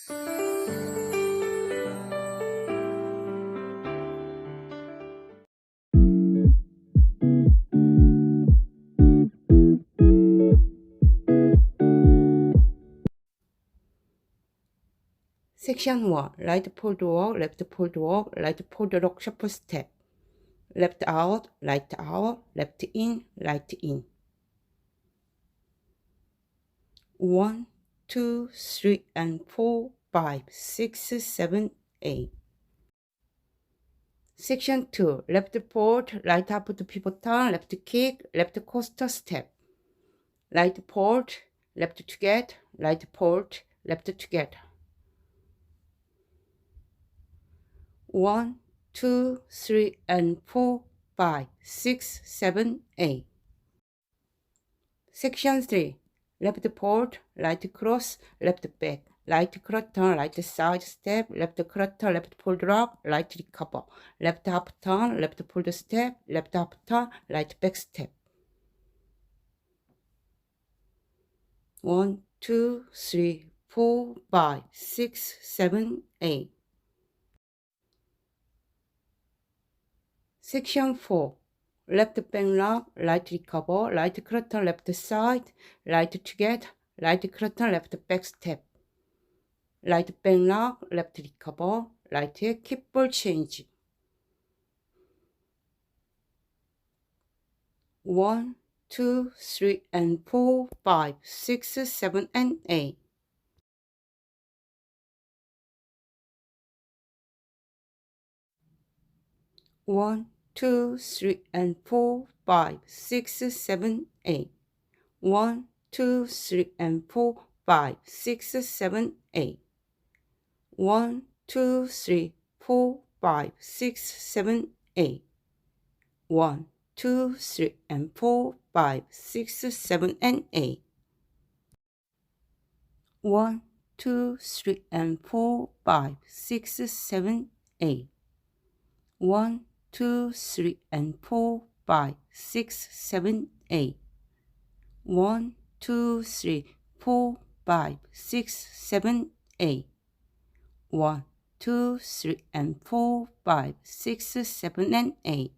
Section 1. Right fold walk, left fold walk, right fold rock shuffle step. Left out, left in, right in. 1, 2, 3, and 4, 5, 6, 7, 8. Section 2. Left fold, right up to pivot turn, left kick, left coaster step. Right fold, left together, right fold, left together. 1, 2, 3, and 4, 5, 6, 7, 8. Section 3. Left fold, right cross, left back, right cross turn, right side step, left cross turn, left fold rock, right recover, left up turn, left fold step, left up turn, right back step. 1, 2, 3, 4, 5, 6, 7, 8. Section 4. Left bang lock, right recover, right cross turn, left side, right together, right cross turn, left back step. Right bang lock, left recover, right keep ball change. 1, 2, 3, and 4, 5, 6, 7, and 8. One, 2, 3, and 4, 5, 6, 7, 8. 1, 2, 3, and 4, 5, 6, 7, 8. 1, 2, 3, 4, 5, 6, 7, 8. 1, 2, 3, and 4, 5, 6, 7, and 8. 1, 2, 3, and 4, 5, 6, 7, 8. 1, 2, 3, and 4, 5, 6, 7, 8. 1, 2, 3, 4, 5, 6, 7, 8. 1, 2, 3, and 4, 5, 6, 7, and 8.